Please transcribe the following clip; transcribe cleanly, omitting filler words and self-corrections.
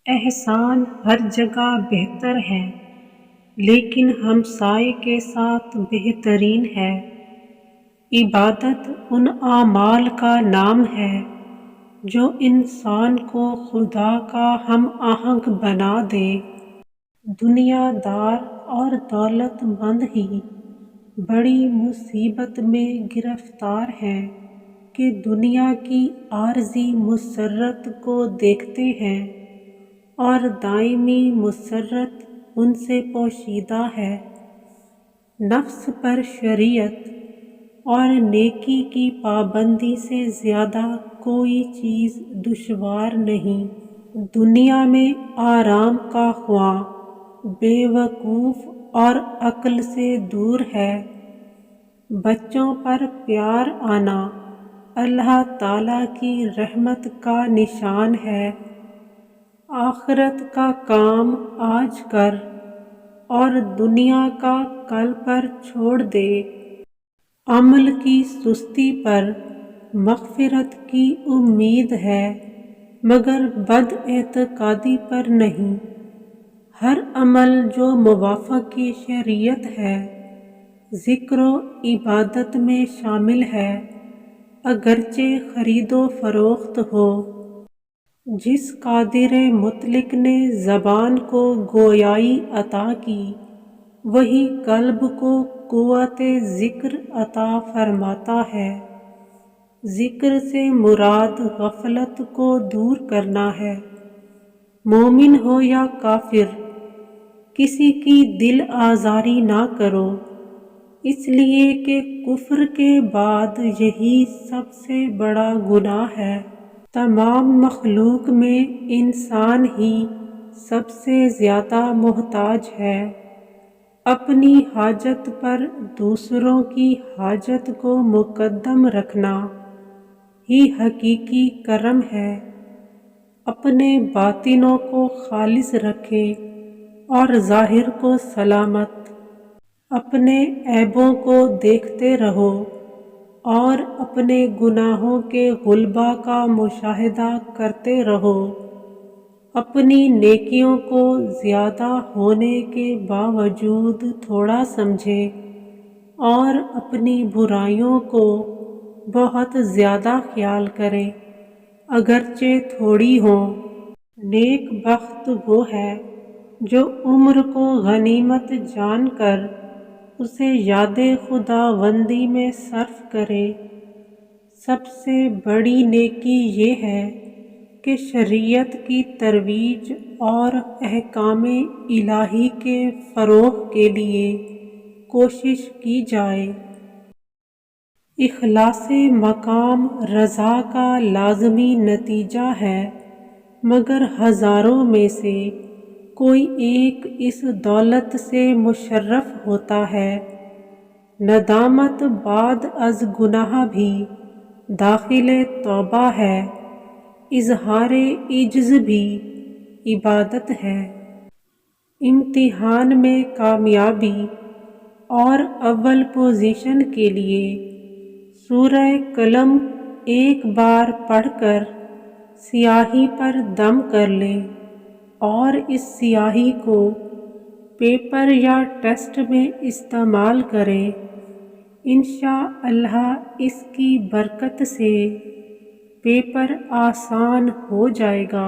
احسان ہر جگہ بہتر ہے، لیکن ہمسائے کے ساتھ بہترین ہے۔ عبادت ان اعمال کا نام ہے جو انسان کو خدا کا ہم آہنگ بنا دے۔ دنیا دار اور دولت مند ہی بڑی مصیبت میں گرفتار ہیں کہ دنیا کی عارضی مسرت کو دیکھتے ہیں اور دائمی مسرت ان سے پوشیدہ ہے۔ نفس پر شریعت اور نیکی کی پابندی سے زیادہ کوئی چیز دشوار نہیں۔ دنیا میں آرام کا خواہاں بے وقوف اور عقل سے دور ہے۔ بچوں پر پیار آنا اللہ تعالیٰ کی رحمت کا نشان ہے۔ آخرت کا کام آج کر اور دنیا کا کل پر چھوڑ دے۔ عمل کی سستی پر مغفرت کی امید ہے مگر بد اعتقادی پر نہیں۔ ہر عمل جو موافق شریعت ہے ذکر و عبادت میں شامل ہے، اگرچہ خرید و فروخت ہو۔ جس قادر مطلق نے زبان کو گویائی عطا کی، وہی قلب کو قوت ذکر عطا فرماتا ہے۔ ذکر سے مراد غفلت کو دور کرنا ہے۔ مومن ہو یا کافر، کسی کی دل آزاری نہ کرو، اس لیے کہ کفر کے بعد یہی سب سے بڑا گناہ ہے۔ تمام مخلوق میں انسان ہی سب سے زیادہ محتاج ہے۔ اپنی حاجت پر دوسروں کی حاجت کو مقدم رکھنا ہی حقیقی کرم ہے۔ اپنے باطنوں کو خالص رکھیں اور ظاہر کو سلامت۔ اپنے عیبوں کو دیکھتے رہو اور اپنے گناہوں کے غلبہ کا مشاہدہ کرتے رہو۔ اپنی نیکیوں کو زیادہ ہونے کے باوجود تھوڑا سمجھیں اور اپنی برائیوں کو بہت زیادہ خیال کریں اگرچہ تھوڑی ہوں۔ نیک بخت وہ ہے جو عمر کو غنیمت جان کر اسے یاد خداوندی میں صرف کرے۔ سب سے بڑی نیکی یہ ہے کہ شریعت کی ترویج اور احکام الہی کے فروغ کے لیے کوشش کی جائے۔ اخلاص مقام رضا کا لازمی نتیجہ ہے، مگر ہزاروں میں سے کوئی ایک اس دولت سے مشرف ہوتا ہے۔ ندامت بعد از گناہ بھی داخل توبہ ہے۔ اظہار عجز بھی عبادت ہے۔ امتحان میں کامیابی اور اول پوزیشن کے لیے سورہ قلم ایک بار پڑھ کر سیاہی پر دم کر لیں اور اس سیاہی کو پیپر یا ٹیسٹ میں استعمال کریں۔ انشاءاللہ اس کی برکت سے پیپر آسان ہو جائے گا۔